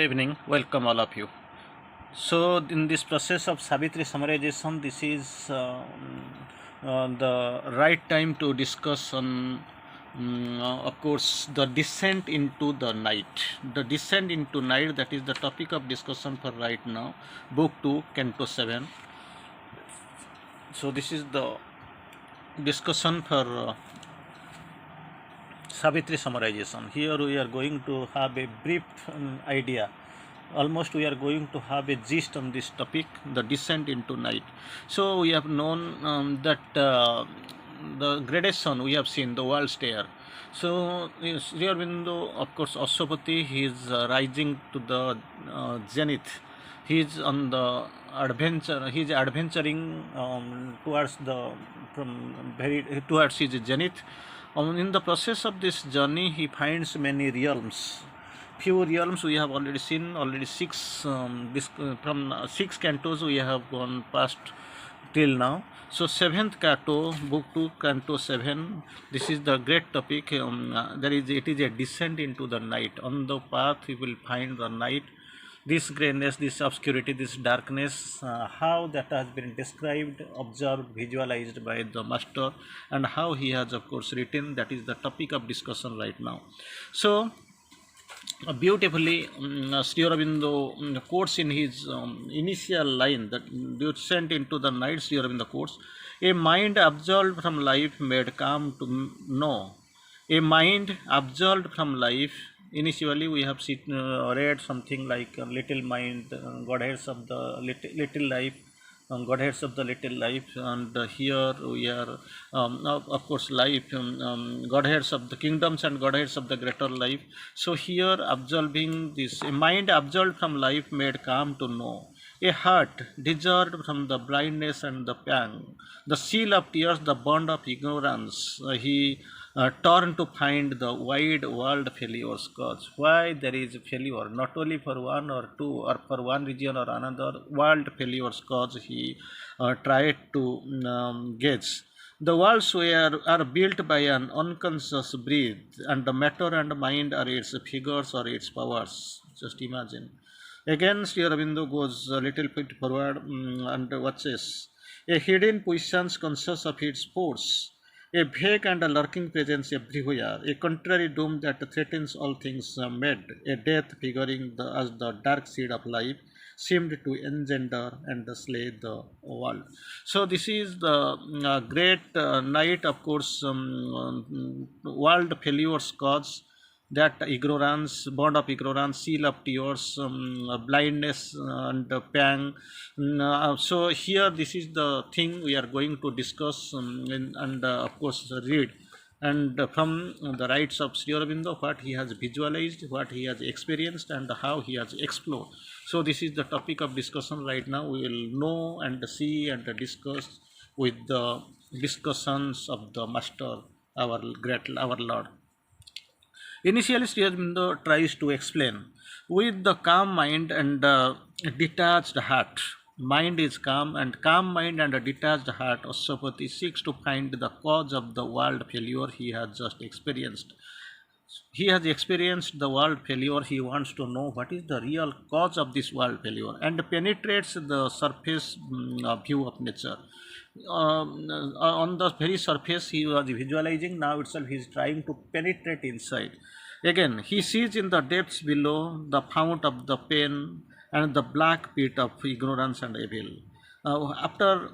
evening. Welcome all of you. So, in this process of Savitri summarization, this is the right time to discuss on, of course, the descent into the night. The descent into night, that is the topic of discussion for right now. Book 2, Canto 7. So, this is the discussion for Savitri summarization. Here we are going to have a brief idea. Almost we are going to have a gist on this topic, the descent into night. So we have known that the gradation we have seen, the world stair. So Sri Aurobindo, of course, Ashwapati, he is rising to the zenith. He is on the adventure. He is adventuring towards the towards his zenith. In the process of this journey, he finds many realms. Few realms we have already seen. Already from 6 cantos we have gone past till now. So 7th canto, book 2, canto 7. This is the great topic. It is a descent into the night. On the path we will find the night. This grayness, this obscurity, this darkness, how that has been described, observed, visualized by the master, and how he has, of course, written. That is the topic of discussion right now. So, beautifully, Sri Aurobindo quotes in his initial line, that descent into the night, Sri Aurobindo quotes, a mind absolved from life made calm to know. A mind absolved from life. Initially, we have read something like little mind, godheads of the little life, godheads of the little life, and here we are, of course, life, godheads of the kingdoms and godheads of the greater life. So here, absolving this, a mind absolved from life made calm to know. A heart dissolved from the blindness and the pang, the seal of tears, the bond of ignorance. He torn to find the wide world failure's cause. Why there is failure, not only for one or two or for one region or another, world failure's cause he tried to gauge. The worlds are built by an unconscious breath, and the matter and mind are its figures or its powers. Just imagine. Again, Sri Aurobindo goes a little bit forward and watches. A hidden positions conscious of its force, a vague and a lurking presence everywhere, a contrary doom that threatens all things made, a death figuring as the dark seed of life, seemed to engender and slay the world. So this is the great night, of course, world failure's cause, that ignorance, bond of ignorance, seal of tears, blindness and pang. So here, this is the thing we are going to discuss and of course read. And from the rights of Sri Aurobindo, what he has visualized, what he has experienced, and how he has explored. So this is the topic of discussion right now. We will know and see and discuss with the discussions of the Master, our Lord. Initially, Sri Aurobindo tries to explain with the calm mind and detached heart. Mind is calm, and calm mind and a detached heart, Ashwapati seeks to find the cause of the world failure he has just experienced. He has experienced the world failure. He wants to know what is the real cause of this world failure, and penetrates the surface view of nature. On the very surface he was visualizing. Now itself he is trying to penetrate inside. Again, he sees in the depths below the fount of the pain and the black pit of ignorance and evil. After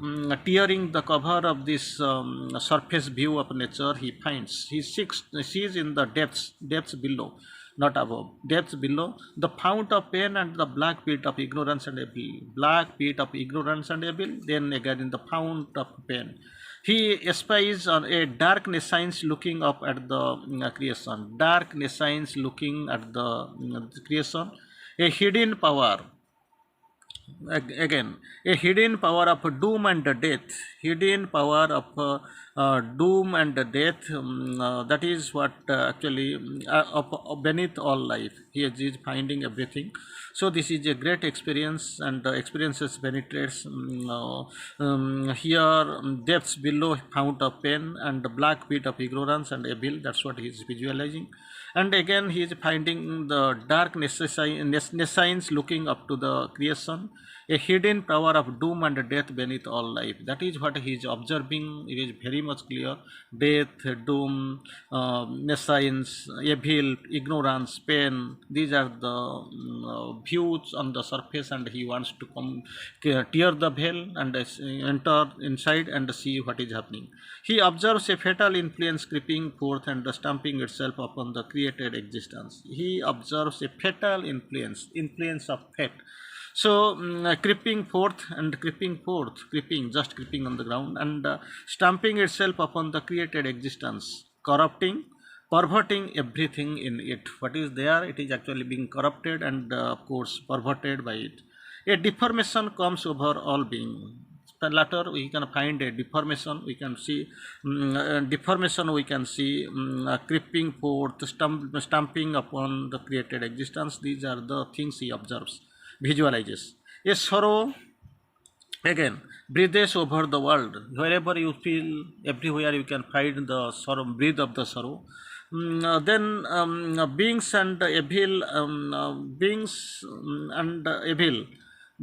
tearing the cover of this surface view of nature, he sees in the depths below, not above, depths below, the fount of pain and the black pit of ignorance and evil. Black pit of ignorance and evil, then again in the fount of pain. He espies a dark nescience looking up at the creation. Dark nescience looking at the creation. A hidden power, again, a hidden power of doom and death, hidden power of doom and death. That is what actually beneath all life he is finding everything. So this is a great experience, and the experiences penetrates here, depths below fount of pain and the black pit of ignorance and evil. That's what he is visualizing. And again he is finding the dark nescience looking up to the creation, a hidden power of doom and death beneath all life. That is what he is observing. It is very much clear. Death, doom, nescience, evil, ignorance, pain. These are the views on the surface, and he wants to come tear the veil and enter inside and see what is happening. He observes a fatal influence creeping forth and stamping itself upon the created existence. He observes a fatal influence of fate. So, creeping, just creeping on the ground and stamping itself upon the created existence, corrupting, perverting everything in it. What is there, it is actually being corrupted and, of course, perverted by it. A deformation comes over all being. Later we can find a deformation, we can see deformation, we can see creeping forth, stamping upon the created existence. These are the things he observes, visualizes. A sorrow again breathes over the world. Wherever you feel, everywhere you can find the sorrow, breathe of the sorrow. Then beings and evil,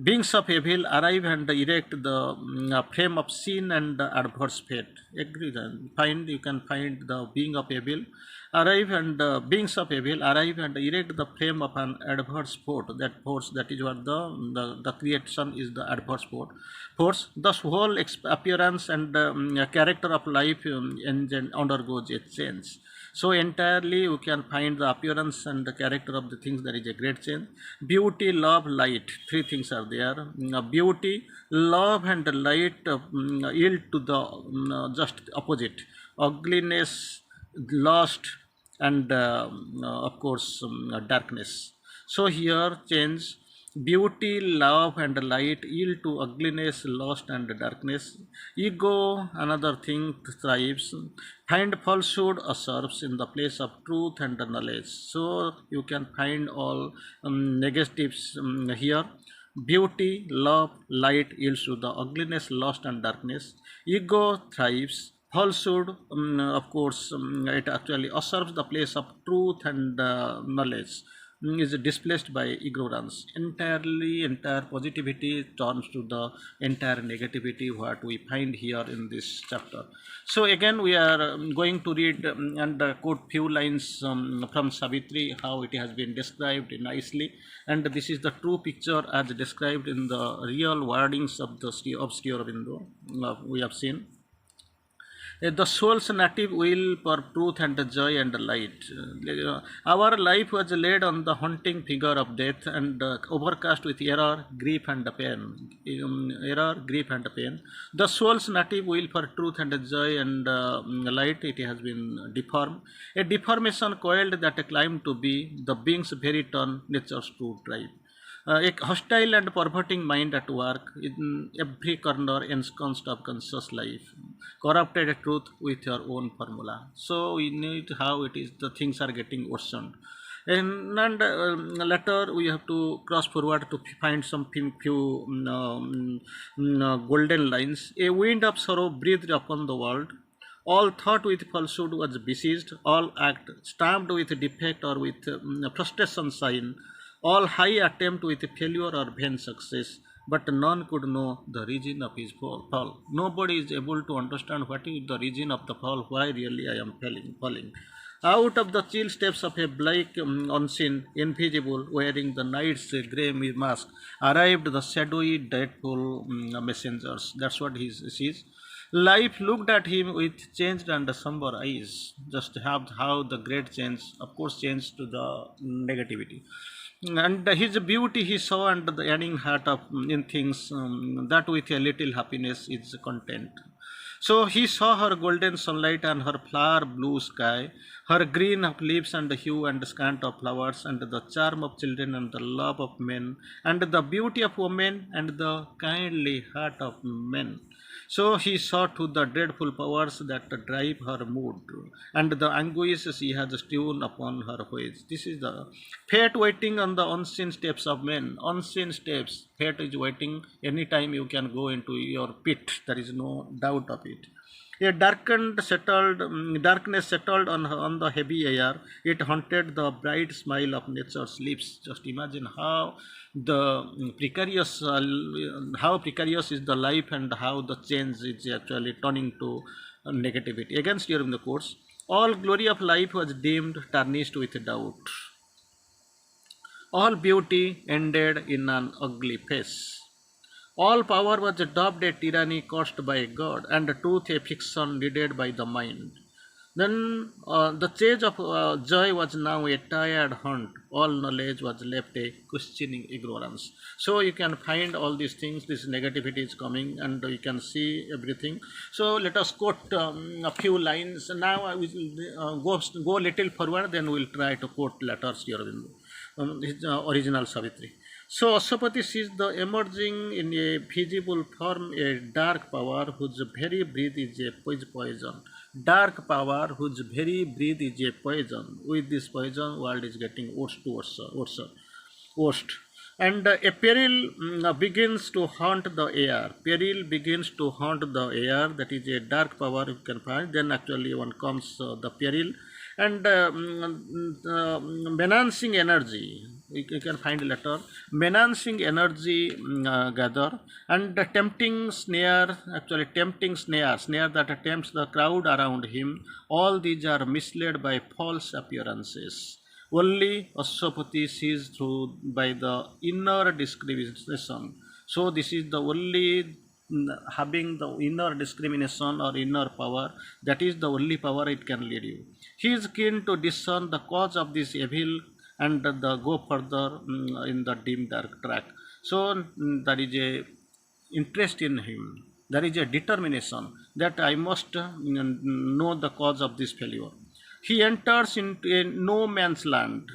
beings of evil arrive and erect the frame of sin and adverse fate. Agree then. You can find the being of evil arrive and beings of evil arrive and erect the frame of an adverse force. That is what the creation is, the adverse force. Thus whole appearance and character of life undergoes a change. So entirely we can find the appearance and the character of the things. There is a great change. Beauty, love, light. Three things are there. Beauty, love, and light yield to the just opposite. Ugliness, lust, and of course darkness. So here change. Beauty, love, and light yield to ugliness, lust, and darkness. Ego, another thing, thrives. Find falsehood usurps in the place of truth and knowledge. So you can find all negatives here. Beauty, love, light yields to the ugliness, lust, and darkness. Ego thrives. Falsehood, of course, it actually usurps the place of truth and knowledge, is displaced by ignorance. Entire positivity turns to the entire negativity, what we find here in this chapter. So again we are going to read and quote few lines from Savitri, how it has been described nicely, and this is the true picture as described in the real wordings of the Sri Aurobindo. We have seen the soul's native will for truth and joy and light. Our life was laid on the haunting figure of death and overcast with error, grief, and pain. Error, grief, and pain. The soul's native will for truth and joy and light, it has been deformed. A deformation coiled that climbed to be the being's very turn, nature's true drive. A hostile and perverting mind at work in every corner ensconced of conscious life, corrupted truth with your own formula. So we need how it is the things are getting worsened. And later we have to cross forward to find some few golden lines. A wind of sorrow breathed upon the world. All thought with falsehood was besieged. All act stamped with defect or with frustration sign. All high attempt with failure or vain success, but none could know the reason of his fall. Nobody is able to understand what is the reason of the fall, why really I am falling. Out of the chill steps of a black, unseen, invisible, wearing the night's grey mask, arrived the shadowy, dreadful messengers. That's what he sees. Life looked at him with changed and somber eyes. Just have how the great change, of course, changed to the negativity. And his beauty he saw, and the yearning heart of in things that with a little happiness is content. So he saw her golden sunlight and her flower blue sky, her green of leaves and hue and scant of flowers, and the charm of children and the love of men, and the beauty of women and the kindly heart of men. So he saw to the dreadful powers that drive her mood, and the anguish she has strewn upon her ways. This is the fate waiting on the unseen steps of men. Unseen steps, fate is waiting. Anytime you can go into your pit, there is no doubt of it. A darkness settled on the heavy air. It haunted the bright smile of nature's lips. Just imagine the how precarious is the life and how the change is actually turning to negativity. Against during the course, all glory of life was dimmed, tarnished with doubt. All beauty ended in an ugly face. All power was dubbed a tyranny caused by God, and truth a fiction needed by the mind. Then the chase of joy was now a tired hunt. All knowledge was left a questioning ignorance. So you can find all these things. This negativity is coming, and you can see everything. So let us quote a few lines. Now I will go little forward. Then we will try to quote letters here in his original Savitri. So Asapati sees the emerging in a visible form a dark power whose very breath is a poison. Dark power whose very breath is a poison. With this poison, world is getting worse to worst. And a peril begins to haunt the air. Peril begins to haunt the air. That is a dark power you can find. Then actually one comes the peril and menacing energy. You can find later menacing energy gather and the tempting snare that tempts the crowd around him. All these are misled by false appearances. Only Aswapati sees through by the inner discrimination. So this is the only having the inner discrimination or inner power, that is the only power it can lead you. He is keen to discern the cause of this evil and the go further in the dim dark track. So there is a interest in him. There is a determination that I must know the cause of this failure. He enters into a no man's land.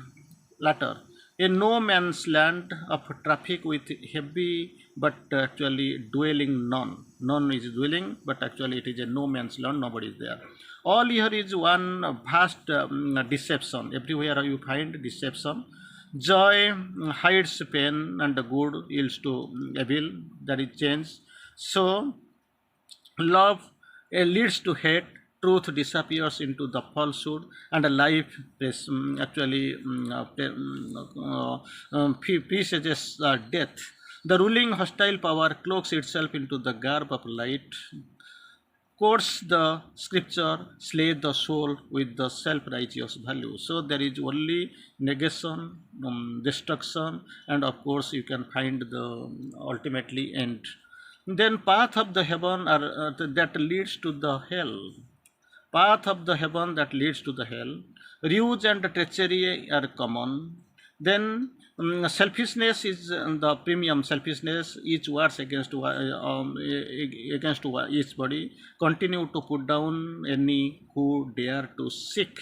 Latter, a no man's land of traffic with heavy but actually dwelling none. None is dwelling, but actually it is a no man's land, nobody is there. All here is one vast deception. Everywhere you find deception. Joy hides pain, and the good yields to evil. That is change. So love leads to hate, truth disappears into the falsehood, and life is actually presages death. The ruling hostile power cloaks itself into the garb of light, quotes the scripture, slay the soul with the self-righteous value. So there is only negation, destruction, and of course you can find the ultimately end. Then path of the heaven that leads to the hell. Path of the heaven that leads to the hell. Ruse and treachery are common. Then selfishness is the premium. Selfishness, each wars against each body. Continue to put down any who dare to seek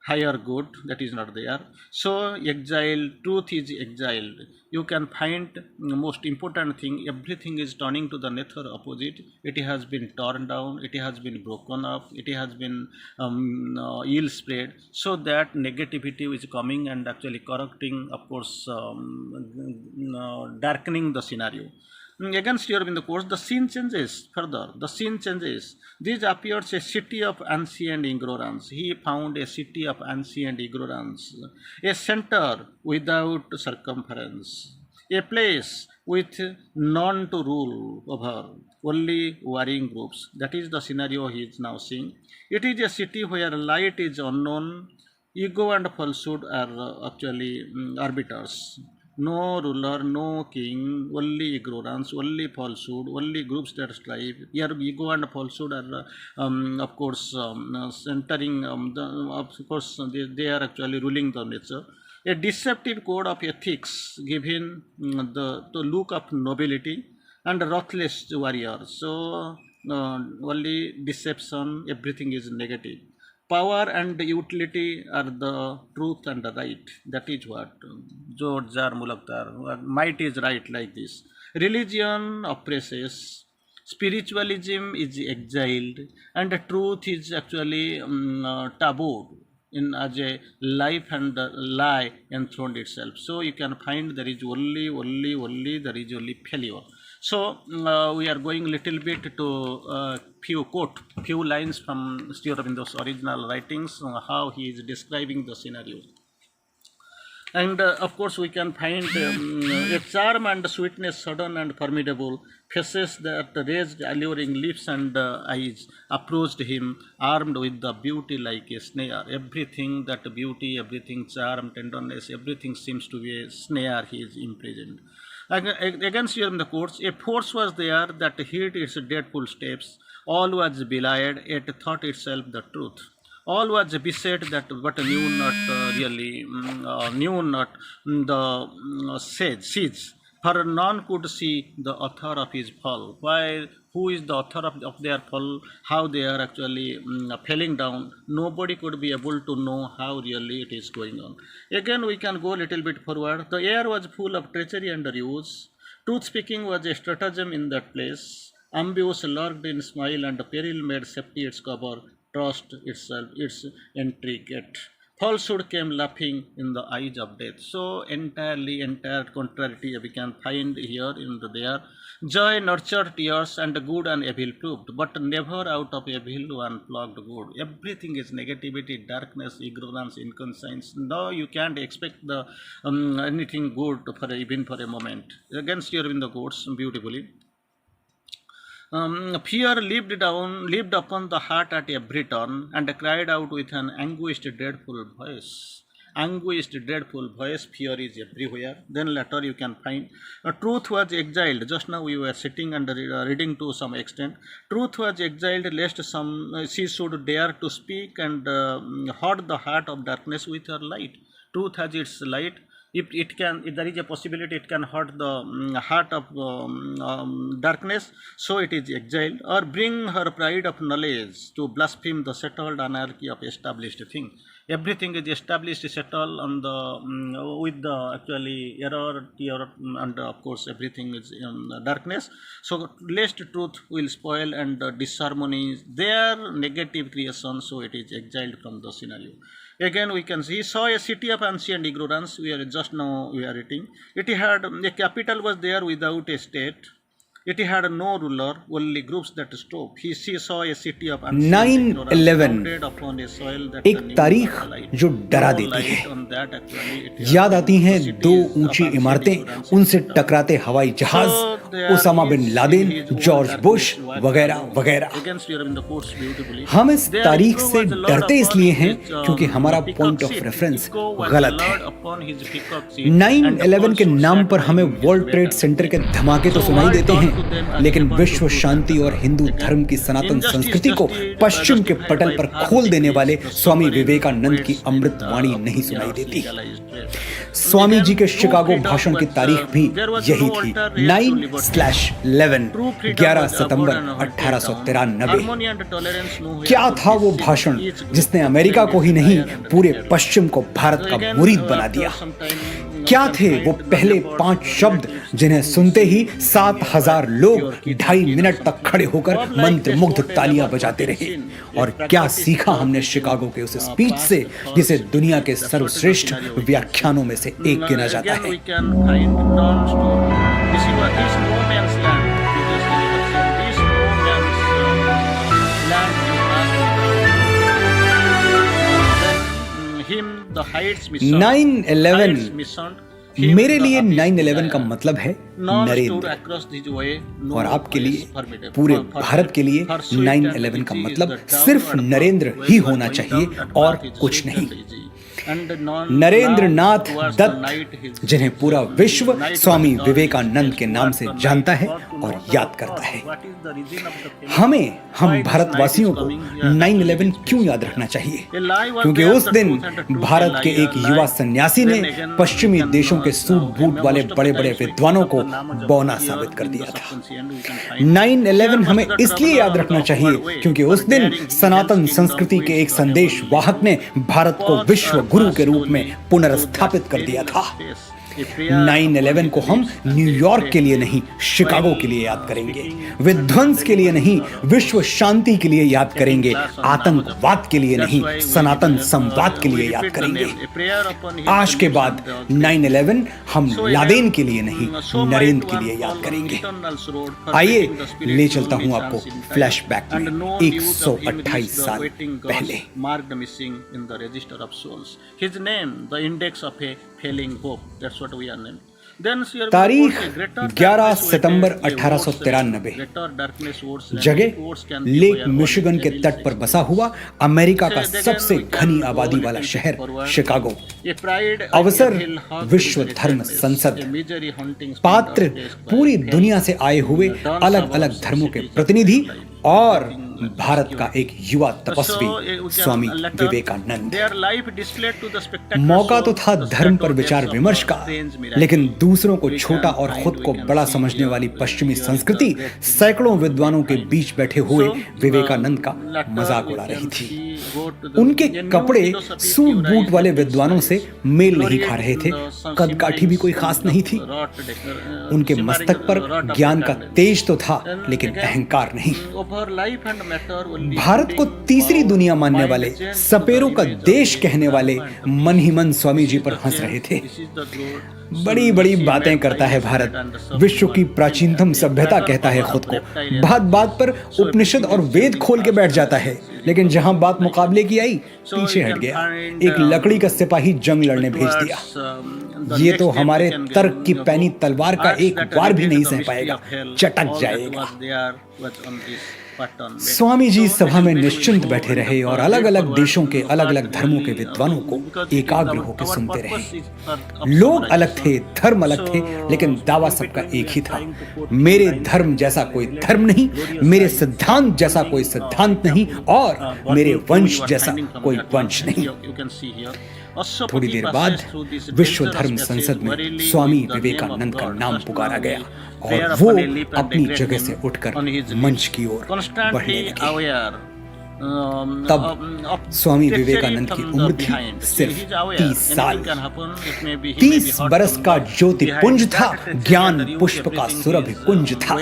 higher good, that is not there. So exile, truth is exiled. You can find most important thing, everything is turning to the nether opposite. It has been torn down, it has been broken up, it has been ill spread, so that negativity is coming and actually correcting, of course, darkening the scenario. Against Europe in the course, the scene changes further. The scene changes. This appears a city of ancient ignorance. He found a city of ancient ignorance, a center without circumference, a place with none to rule over, only warring groups. That is the scenario he is now seeing. It is a city where light is unknown, ego and falsehood are actually arbiters. No ruler, no king, only ignorance, only falsehood, only groups that strive. Here, ego and falsehood are, of course, centering, of course, they are actually ruling the nature. A deceptive code of ethics given the look of nobility and ruthless warrior. So, only deception, everything is negative. Power and utility are the truth and the right. That is what George Jar Mulaktar. Might is right like this. Religion oppresses, spiritualism is exiled, and the truth is actually tabooed in as a life and lie enthroned itself. So you can find there is only there is only failure. So we are going little bit to few lines from Sri Aurobindo's original writings, how he is describing the scenario. And of course, we can find a charm and sweetness sudden and formidable, faces that raised alluring lips and eyes, approached him, armed with the beauty like a snare. Everything that beauty, everything charm, tenderness, everything seems to be a snare he is imprisoned. Against here in the courts, a force was there that hid its dreadful steps. All was belied, yet thought itself the truth. All was beset that but knew not knew not the seeds, for none could see the author of his fall. Why? Who is the author of their fall? How they are actually falling down? Nobody could be able to know how really it is going on. Again, we can go a little bit forward. The air was full of treachery and ruse. Truth speaking was a stratagem in that place. Ambush lurked in smile and peril made safety its cover. Trust itself, its intricate. Falsehood came laughing in the eyes of death. So entire contrariety we can find here in there. Joy nurtured tears and good and evil proved, but never out of evil one plucked good. Everything is negativity, darkness, ignorance, inconscience. No, you can't expect the anything good for even for a moment. Against here in the quotes beautifully. Fear leaped upon the heart at every turn, and cried out with an anguished, dreadful voice. Anguished, dreadful voice, fear is everywhere. Then later you can find truth was exiled. Just now we were sitting and reading to some extent. Truth was exiled lest she should dare to speak and hurt the heart of darkness with her light. Truth has its light. If there is a possibility it can hurt the heart of darkness, so it is exiled, or bring her pride of knowledge to blaspheme the settled anarchy of established thing. Everything is established, settled on the with the actually error, and of course everything is darkness. So lest truth will spoil and disharmony their negative creation, so it is exiled from the scenario. Again, we can see, he saw a city of ancient ignorance. We are reading. It had a capital was there without a state. It had no ruler, only groups that strove. He saw a city of 9/11 एक तारीख जो डरा देती है। याद आती हैं दो ऊंची इमारतें, उनसे टकराते हवाई जहाज, Osama bin Laden, George Bush वगैरह वगैरह। हम इस तारीख से डरते इसलिए हैं क्योंकि हमारा पॉइंट ऑफ रेफरेंस गलत है। 9/11 के नाम पर हमें वर्ल्ड ट्रेड सेंटर के धमाके तो सुनाई देते हैं, लेकिन विश्व शांति और हिंदू धर्म की सनातन संस्कृति को पश्चिम के पटल पर खोल देने वाले स्वामी विवेकानंद की अमृत वाणी नहीं सुनाई देती। स्वामी जी के शिकागो भाषण की तारीख भी यही थी, 9/11, 11 सितंबर 1893। क्या था वो भाषण जिसने अमेरिका को ही नहीं पूरे पश्चिम को भारत का मुरीद बना दिया? क्या थे वो पहले 5 शब्द जिन्हें सुनते ही 7,000 लोग 2.5 मिनट तक खड़े होकर मंत्रमुग्ध तालियां बजाते रहे? और क्या सीखा हमने शिकागो के उस स्पीच से, जिसे दुनिया के सर्वश्रेष्ठ व्याख्यानों में से एक गिना जाता है? him 9/11 मेरे लिए 9/11 का मतलब है नरेंद्र, और आपके लिए, पूरे भारत के लिए 9/11 का मतलब सिर्फ नरेंद्र ही होना चाहिए और कुछ नहीं। नरेंद्र नाथ दत्त, जिन्हें पूरा विश्व स्वामी विवेकानंद के नाम से जानता है और याद करता है। हम भारतवासियों को 9/11 क्यों याद रखना चाहिए? क्योंकि उस दिन भारत के एक युवा सन्यासी ने पश्चिमी देशों के सूट बूट वाले बड़े बड़े विद्वानों को बौना साबित कर दिया था। 9/11 हमें इसलिए याद रखना चाहिए क्योंकि उस दिन सनातन संस्कृति के एक संदेश वाहक ने भारत को विश्व गुरु के रूप में पुनर्स्थापित कर दिया था। 9/11 को हम न्यूयॉर्क के लिए नहीं, शिकागो के लिए याद करेंगे। विध्वंस के लिए नहीं, विश्व शांति के लिए याद करेंगे। आतंकवाद के लिए नहीं, सनातन संवाद के लिए याद करेंगे। आज के बाद 9/11 हम लादेन के लिए नहीं, नरेंद्र के लिए याद करेंगे। आइए ले चलता हूं आपको फ्लैशबैक में 128 साल पहले। तारीख 11 सितंबर 1893। जगह लेक मिशिगन के तट पर बसा हुआ अमेरिका का सबसे घनी आबादी वाला शहर शिकागो। अवसर विश्व धर्म संसद। पात्र पूरी दुनिया से आए हुए अलग अलग धर्मों के प्रतिनिधि और भारत का एक युवा तपस्वी स्वामी विवेकानंद। मौका तो था धर्म पर विचार विमर्श का, लेकिन दूसरों को छोटा और खुद को बड़ा समझने वाली पश्चिमी संस्कृति सैकड़ों विद्वानों के बीच बैठे हुए विवेकानंद का मजाक उड़ा रही थी। उनके कपड़े सूट बूट वाले विद्वानों से मेल नहीं खा रहे थे। कदकाठी भी कोई खास नहीं थी। उनके मस्तक पर ज्ञान का तेज तो था, लेकिन अहंकार नहीं। भारत को तीसरी दुनिया मानने वाले, सपेरों का देश कहने वाले मन ही मन स्वामी जी पर हंस रहे थे। बड़ी बड़ी बातें करता है भारत, विश्व की प्राचीनतम सभ्यता कहता है खुद को। बात बात पर उपनिषद और वेद खोल के बैठ जाता है, लेकिन जहां बात मुकाबले की आई पीछे हट गया। एक लकड़ी का सिपाही जंग लड़ने भेज दिया। ये तो हमारे तर्क की पैनी तलवार का एक बार भी नहीं सह पाएगा, चटक जाएगा। स्वामी जी सभा में निश्चिंत बैठे रहे और अलग अलग देशों के अलग अलग धर्मों के विद्वानों को एकाग्र होकर सुनते रहे। लोग अलग थे, धर्म अलग थे, लेकिन दावा सबका एक ही था। मेरे धर्म जैसा कोई धर्म नहीं, मेरे सिद्धांत जैसा कोई सिद्धांत नहीं, और मेरे वंश जैसा कोई वंश नहीं। थोड़ी देर बाद विश्व धर्म संसद में स्वामी विवेकानंद का नाम पुकारा गया और वो अपनी जगह से उठकर मंच की ओर बढ़ने लगे। तब स्वामी विवेकानंद की उम्र थी सिर्फ 30 साल। 30 बरस का ज्योति पुंज था, ज्ञान पुष्प का सुरभि कुंज था।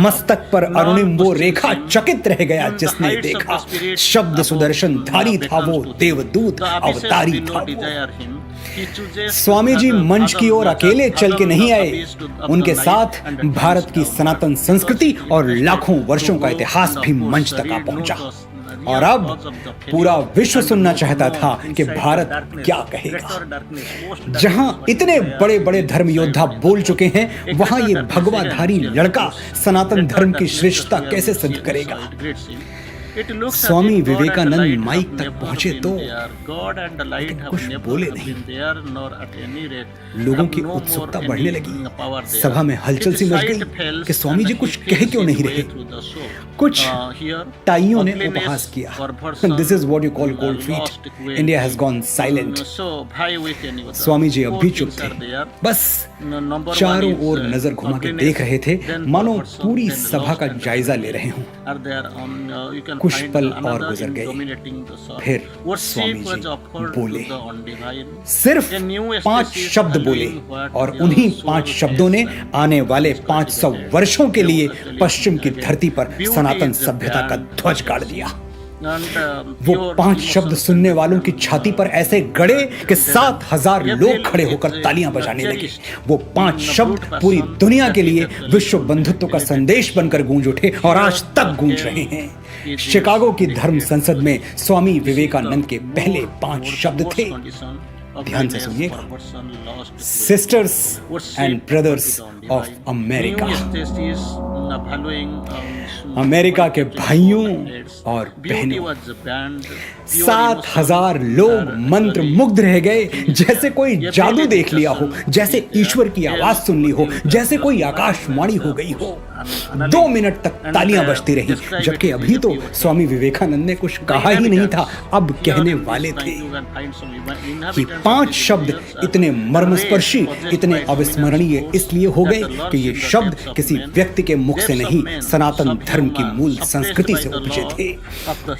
मस्तक पर अरुणिम वो रेखा, चकित रह गया जिसने देखा। शब्द सुदर्शन धारी था वो, देवदूत अवतारी था वो। स्वामी जी मंच की ओर अकेले चल के नहीं आए, उनके साथ भारत की सनातन संस्कृति और लाखों वर्षों का इतिहास भी मंच तक आ पहुंचा। और अब पूरा विश्व सुनना चाहता था कि भारत क्या कहेगा। जहां इतने बड़े बड़े धर्म योद्धा बोल चुके हैं, वहां ये भगवाधारी लड़का सनातन धर्म की श्रेष्ठता कैसे सिद्ध करेगा। स्वामी विवेकानंद माइक तक पहुंचे तो कुछ बोले नहीं। लोगों की उत्सुकता बढ़ने लगी। सभा में हलचल सी मच गई कि स्वामी जी कुछ कह क्यों नहीं रहे। कुछ ताइयों ने उपहास किया। This is what you call cold feet, India has gone silent. Swami ji अब भी चुप थे, बस चारों ओर नजर घुमा के देख रहे थे, मानो पूरी सभा का जायजा ले रहे हों। कुछ पल और गुजर गए, फिर स्वामी जी बोले। सिर्फ 5 शब्द बोले, और उन्हीं 5 शब्दों ने आने वाले 500 वर्षों के लिए पश्चिम की धरती पर सनातन सभ्यता का ध्वज गाड़ दिया। वो 5 शब्द सुनने वालों की छाती पर ऐसे गड़े कि 7000 लोग खड़े होकर तालियां बजाने लगे। वो 5 शब्द पूरी दुनिया के लिए विश्व बंधुत्व का संदेश बनकर गूंज उठे और आज तक गूंज रहे हैं। शिकागो की धर्म संसद में स्वामी विवेकानंद के पहले 5 शब्द थे। ध्यान से सुनिएगा। Sisters and brothers of America. America के भाइयों और बहनों। 7000 लोग मंत्र मुग्ध रह गए, जैसे कोई जादू देख लिया हो, जैसे ईश्वर की आवाज सुन ली हो, जैसे कोई आकाशवाणी हो गई हो। 2 मिनट तक तालियां बजती रही, जबकि अभी तो स्वामी विवेकानंद ने कुछ कहा ही नहीं था, अब कहने वाले थे। ये 5 शब्द इतने मर्मस्पर्शी, इतने अविस्मरणीय इसलिए हो गए गए कि ये शब्द किसी व्यक्ति के मुख से नहीं, सनातन धर्म की मूल संस्कृति से उपजे थे।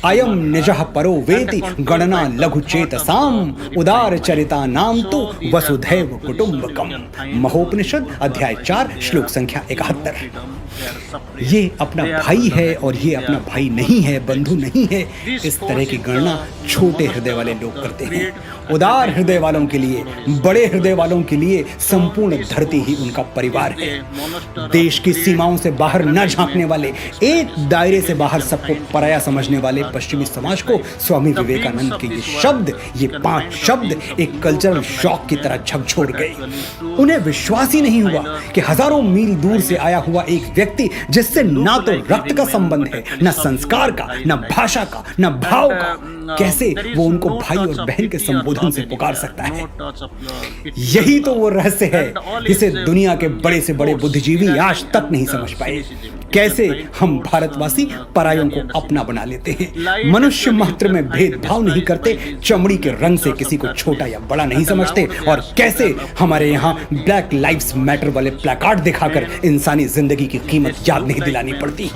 अयम निजः परो वेति गणना लघु चेतसाम उदार चरिता नाम तो वसुधैव कुटुंबकम। महोपनिषद अध्याय 4 श्लोक संख्या 71। ये अपना भाई है और ये अपना भाई नहीं है, बंधु नहीं है, इस तरह की गणना छोटे हृदय वाले लोग करते हैं। उदार हृदय वालों के लिए, बड़े हृदय वालों के लिए संपूर्ण धरती ही उनका परिवार है। देश की सीमाओं से बाहर न झांकने वाले, एक दायरे से बाहर सबको पराया समझने वाले पश्चिमी समाज को स्वामी विवेकानंद के ये शब्द, ये 5 शब्द एक कल्चरल शॉक की तरह झकझोर गए। उन्हें विश्वास ही नहीं हुआ कि हजारों मील दूर से आया हुआ एक व्यक्ति, जिससे ना तो रक्त का संबंध है, न संस्कार का, न भाषा का, न भाव का, कैसे वो उनको भाई और बहन के संबोधन से पुकार सकता है। यही तो वो रहस्य है जिसे दुनिया के बड़े से बड़े बुद्धिजीवी आज तक नहीं समझ पाए। कैसे हम भारतवासी परायों को अपना बना लेते हैं, मनुष्य मात्र में भेदभाव नहीं करते, चमड़ी के रंग से किसी को छोटा या बड़ा नहीं समझते, और कैसे हमारे यहाँ ब्लैक लाइव्स मैटर वाले प्लैकार्ड दिखाकर इंसानी जिंदगी की कीमत याद नहीं दिलानी पड़ती।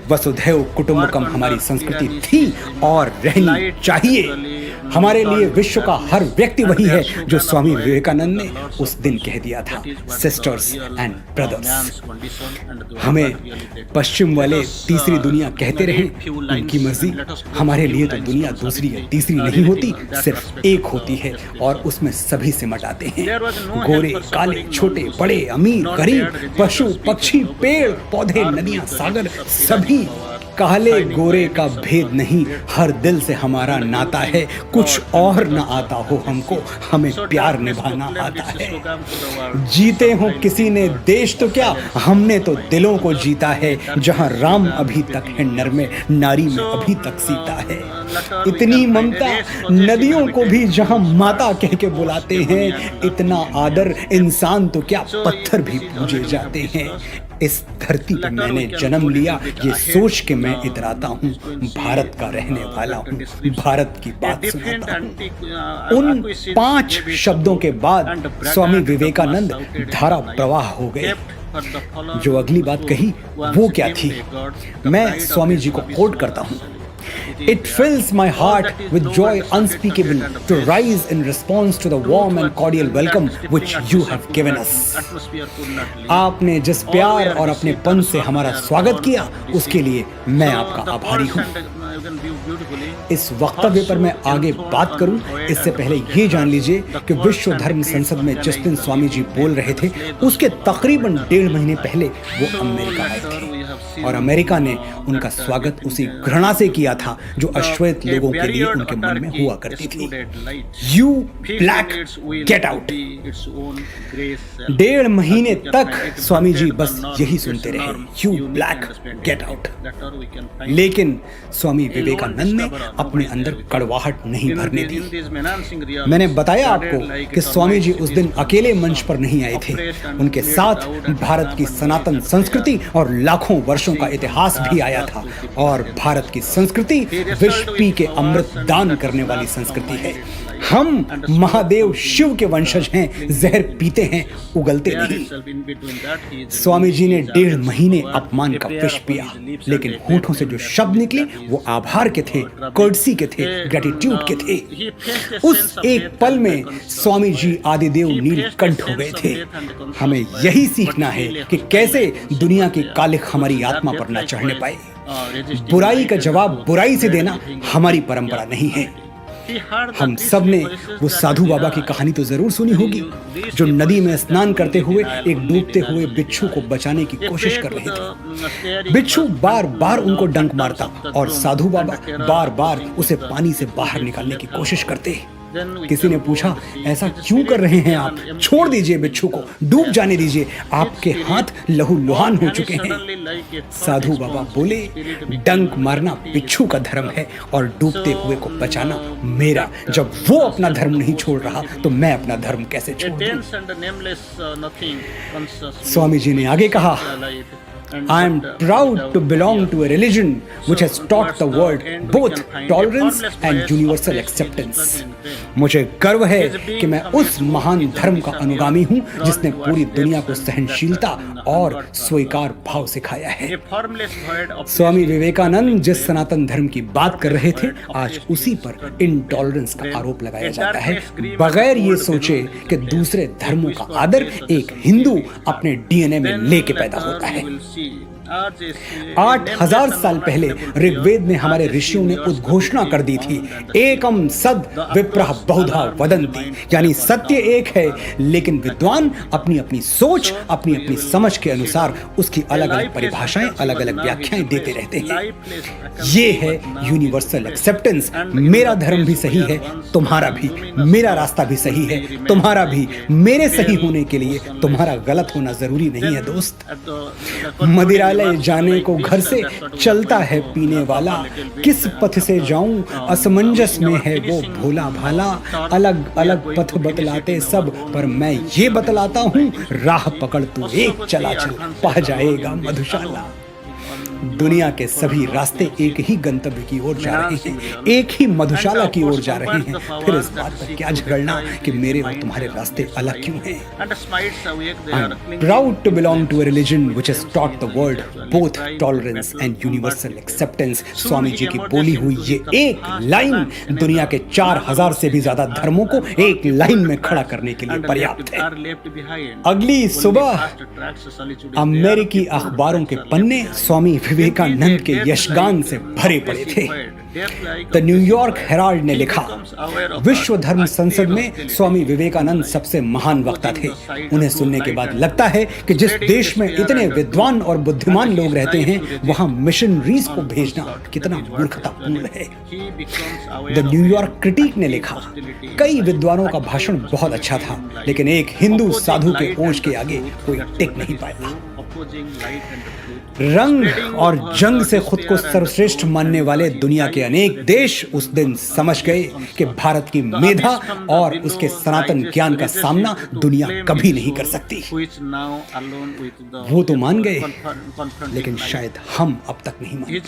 वसुधैव कुटुंबकम हमारी संस्कृति थी और रहनी चाहिए। हमारे लिए विश्व का हर व्यक्ति वही है जो स्वामी विवेकानंद ने उस दिन कह दिया था, सिस्टर्स एंड ब्रदर्स। हमें पश्चिम वाले तीसरी दुनिया कहते रहे, उनकी मर्जी। हमारे लिए तो दुनिया दूसरी या तीसरी नहीं होती, सिर्फ एक होती है, और उसमें सभी सिमट आते हैं। गोरे काले, छोटे बड़े, अमीर गरीब, पशु पक्षी, पेड़ पौधे, नदियां सागर, सभी। काले गोरे का भेद नहीं, हर दिल से हमारा नाता है। कुछ और न आता हो हमको, हमें प्यार निभाना आता है। जीते हो किसी ने देश तो क्या, हमने तो दिलों को जीता है। जहां राम अभी तक है नर में, नारी में अभी तक सीता है। इतनी ममता, नदियों को भी जहां माता कह के बुलाते हैं। इतना आदर, इंसान तो क्या पत्थर भी पूजे जाते हैं। इस धरती पर मैंने जन्म लिया, ये सोच के मैं इतराता हूँ, भारत का रहने वाला हूँ, भारत की बात सुनाता हूँ। उन 5 शब्दों के बाद स्वामी विवेकानंद धारा प्रवाह हो गए। जो अगली बात कही वो क्या थी, मैं स्वामी जी को कोट करता हूँ। It fills my heart with joy unspeakable to rise in response to the warm and cordial welcome which you have given us. आपने जिस प्यार और अपने पन से हमारा स्वागत किया, उसके लिए मैं आपका आभारी हूँ। इस वक्तव्य पर मैं आगे बात करूं, इससे पहले ये जान लीजिए कि विश्व धर्म संसद में जिस दिन स्वामी जी बोल रहे थे, उसके तकरीबन 1.5 महीने पहले वो अमेरिका आए थे, और अमेरिका ने उनका स्वागत उसी घृणा से किया था जो अश्वेत लोगों के लिए उनके मन में हुआ करती थी। You black get out. 1.5 महीने तक स्वामी जी बस यही सुनते रहे, यू ब्लैक गेट आउट। लेकिन स्वामी विवेकानंद ने अपने अंदर कड़वाहट नहीं भरने दी। मैंने बताया आपको कि स्वामी जी उस दिन अकेले मंच पर नहीं आए थे, उनके साथ भारत की सनातन संस्कृति और लाखों वर्षों का इतिहास भी आया था। और भारत की संस्कृति विष पी के अमृत दान करने वाली संस्कृति है। हम महादेव शिव के वंशज हैं, जहर पीते हैं, उगलते नहीं। स्वामी जी ने 1.5 महीने अपमान का विष पिया, लेकिन होठों से जो शब्द निकले वो आभार के थे, कर्टसी के थे, ग्रेटिट्यूड के थे। उस एक पल में स्वामी जी आदिदेव नीलकंठ हो गए थे। हमें यही सीखना है कि कैसे दुनिया की कालिख हमारी आत्मा पर न चढ़ने पाए। बुराई का जवाब बुराई से देना हमारी परंपरा नहीं है। हम सब ने वो साधु बाबा की कहानी तो जरूर सुनी होगी, जो नदी में स्नान करते हुए एक डूबते हुए बिच्छू को बचाने की कोशिश कर रहे थे। बिच्छू बार बार उनको डंक मारता और साधु बाबा बार बार उसे पानी से बाहर निकालने की कोशिश करते। किसी ने पूछा, ऐसा क्यों कर रहे हैं आप? छोड़ दीजिए बिच्छू को, डूब जाने दीजिए, आपके हाथ लहू लुहान हो चुके हैं। साधु बाबा बोले, डंक मारना बिच्छू का धर्म है और डूबते हुए को बचाना मेरा। जब वो अपना धर्म नहीं छोड़ रहा तो मैं अपना धर्म कैसे छोड़ दूं? स्वामी जी ने आगे कहा, I am proud to belong to a religion which has taught the world both tolerance and universal acceptance. मुझे गर्व है कि मैं उस महान धर्म का अनुगामी हूँ जिसने पूरी दुनिया को सहनशीलता और स्वीकार भाव सिखाया है। स्वामी विवेकानंद जिस सनातन धर्म की बात कर रहे थे, आज उसी पर इंटॉलरेंस का आरोप लगाया जाता है, बगैर ये सोचे कि दूसरे धर्मों का आदर एक हिंदू अपने डीएनए में लेके पैदा होता है। 8000 साल पहले ऋग्वेद में हमारे ऋषियों ने उद्घोषणा कर दी थी, एकम सद विप्रः बहुधा वदन्ति, यानी सत्य एक है लेकिन विद्वान अपनी अपनी सोच, अपनी अपनी समझ के अनुसार उसकी अलग अलग परिभाषाएं, अलग अलग व्याख्याएं देते रहते हैं। ये है यूनिवर्सल एक्सेप्टेंस। मेरा धर्म भी सही है, तुम्हारा भी, मेरा रास्ता भी सही है, तुम्हारा भी। मेरे सही होने के लिए तुम्हारा गलत होना जरूरी नहीं है दोस्त। मदिरालय जाने को घर से चलता है पीने वाला, किस पथ से जाऊं असमंजस में है वो भोला भाला। अलग अलग पथ बतलाते सब, पर मैं ये बतलाता हूँ, राह पकड़ तू एक चला चल, पा जाएगा मधुशाला। दुनिया के सभी रास्ते एक ही गंतव्य की ओर जा रहे हैं, एक ही मधुशाला की ओर जा रहे हैं। फिर इस बात पर क्या झगड़ना कि मेरे और तुम्हारे रास्ते अलग क्यों हैं? I am proud to belong to a religion which has taught the world both tolerance and universal acceptance। Swami ji की बोली हुई ये एक लाइन दुनिया के 4000 से भी ज्यादा धर्मों को एक लाइन में खड़ा करने के लिए पर्याप्त है। अगली सुबह अमेरिकी अखबारों के पन्ने स्वामी विवेकानंद के यशगान से भरे पड़े थे। द न्यूयॉर्क हेराल्ड ने लिखा, विश्व धर्म संसद में स्वामी विवेकानंद सबसे महान वक्ता थे। उन्हें सुनने के बाद लगता है कि जिस देश में इतने विद्वान और बुद्धिमान लोग रहते हैं, वहां मिशनरीज को भेजना कितना मूर्खतापूर्ण है। द न्यूयॉर्क क्रिटिक ने लिखा, कई विद्वानों का भाषण बहुत अच्छा था, लेकिन एक हिंदू साधु के ओज के आगे कोई टिक नहीं पाया। रंग और जंग से खुद को सर्वश्रेष्ठ मानने वाले दुनिया के अनेक देश उस दिन समझ गए कि भारत की मेधा और उसके सनातन ज्ञान का सामना दुनिया कभी नहीं कर सकती। वो तो मान गए, लेकिन शायद हम अब तक नहीं मानते।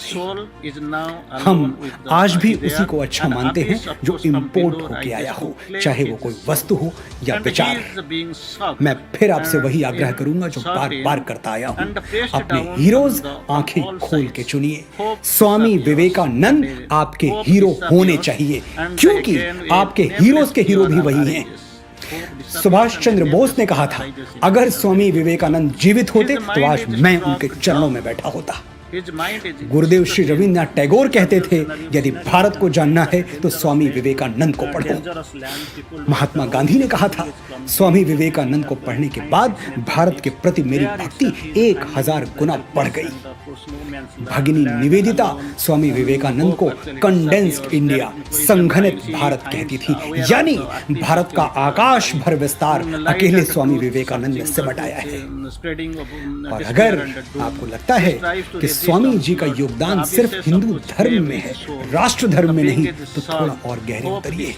हम आज भी उसी को अच्छा मानते हैं जो इंपोर्ट होके आया हो, चाहे वो कोई वस्तु हो या विचार। मैं फिर आपसे वही आग्रह करूंगा जो बार बार करता आया हूं, अपने हीरोज आंखें खोल के चुनिए। स्वामी विवेकानंद आपके हीरो होने चाहिए, क्योंकि आपके हीरोज के हीरो भी वही हैं। सुभाष चंद्र बोस ने कहा था, अगर स्वामी विवेकानंद जीवित होते तो आज मैं उनके चरणों में बैठा होता। गुरुदेव श्री रविन्द्रनाथ टैगोर कहते थे, यदि भारत को जानना है तो स्वामी विवेकानंद को पढ़ो। महात्मा गांधी ने कहा था, स्वामी विवेकानंद को पढ़ने के बाद भारत के प्रति मेरी भक्ति 1000 गुना बढ़ गई। भगिनी निवेदिता स्वामी विवेकानंद को कंडेंस्ड इंडिया, संघनित भारत कहती थी, यानी भारत का आकाश भर विस्तार अकेले स्वामी विवेकानंद ने सिमट आया है। और अगर आपको लगता है कि स्वामी जी का योगदान सिर्फ हिंदू धर्म में है, राष्ट्र धर्म में नहीं, तो थोड़ा और गहरे उतरिए।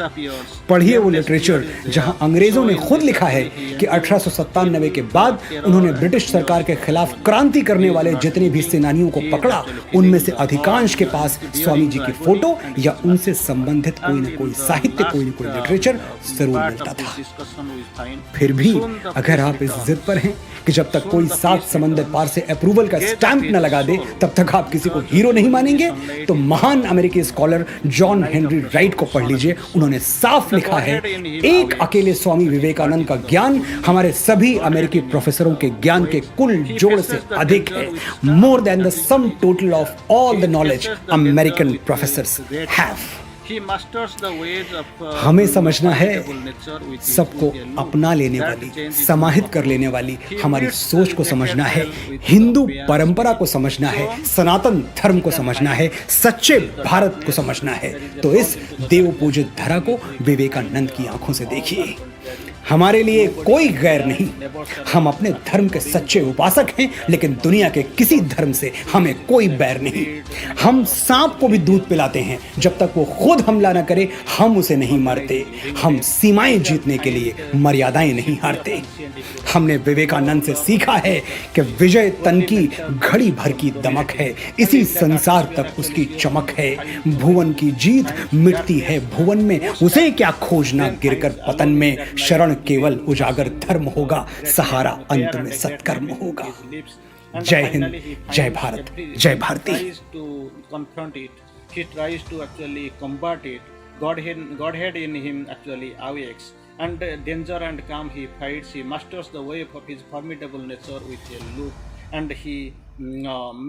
पढ़िए वो लिटरेचर जहां अंग्रेजों ने खुद लिखा है कि 1897 के बाद उन्होंने ब्रिटिश सरकार के खिलाफ क्रांति करने वाले जितने भी सेनानियों को पकड़ा, उनमें से अधिकांश के पास स्वामी जी की फोटो या उनसे संबंधित कोई न कोई साहित्य, कोई न कोई लिटरेचर जरूर मिलता था। फिर भी अगर आप इस जिद पर हैं कि जब तक कोई 7 समंदर पार से अप्रूवल का स्टैंप न लगा दे तब तक आप किसी को हीरो नहीं मानेंगे, तो महान अमेरिकी स्कॉलर जॉन हेनरी राइट को पढ़ लीजिए। उन्होंने साफ लिखा है, एक अकेले स्वामी विवेकानंद का ज्ञान हमारे सभी अमेरिकी प्रोफेसरों के ज्ञान के कुल जोड़ से अधिक है, more than the sum total of all the knowledge American professors have. हमें समझना है, सबको अपना लेने वाली, समाहित कर लेने वाली हमारी सोच को समझना है, हिंदू परंपरा को समझना है, सनातन धर्म को समझना है, सच्चे भारत को समझना है। तो इस देव पूजित धरा को विवेकानंद की आंखों से देखिए। हमारे लिए कोई गैर नहीं। हम अपने धर्म के सच्चे उपासक हैं, लेकिन दुनिया के किसी धर्म से हमें कोई बैर नहीं। हम सांप को भी दूध पिलाते हैं, जब तक वो खुद हमला न करे हम उसे नहीं मारते। हम सीमाएं जीतने के लिए मर्यादाएं नहीं हारते। हमने विवेकानंद से सीखा है कि विजय तन की घड़ी भर की दमक है, इसी संसार तक उसकी चमक है। भुवन की जीत मिटती है भुवन में, उसे क्या खोजना गिरकर पतन में। शरण केवल उजागर धर्म होगा, सहारा अंत में सत्कर्म होगा। जय हिंद, जय भारत, जय Bharti. He tries to actually combat it. Godhead in him actually awakes, and danger and calm he fights. He masters the wave of his formidable nature with a look, and he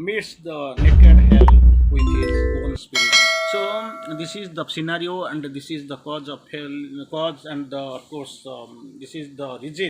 meets the naked hell with his own spirit. So this is the scenario, and this is the cause of hell, cause, and of course this is the reason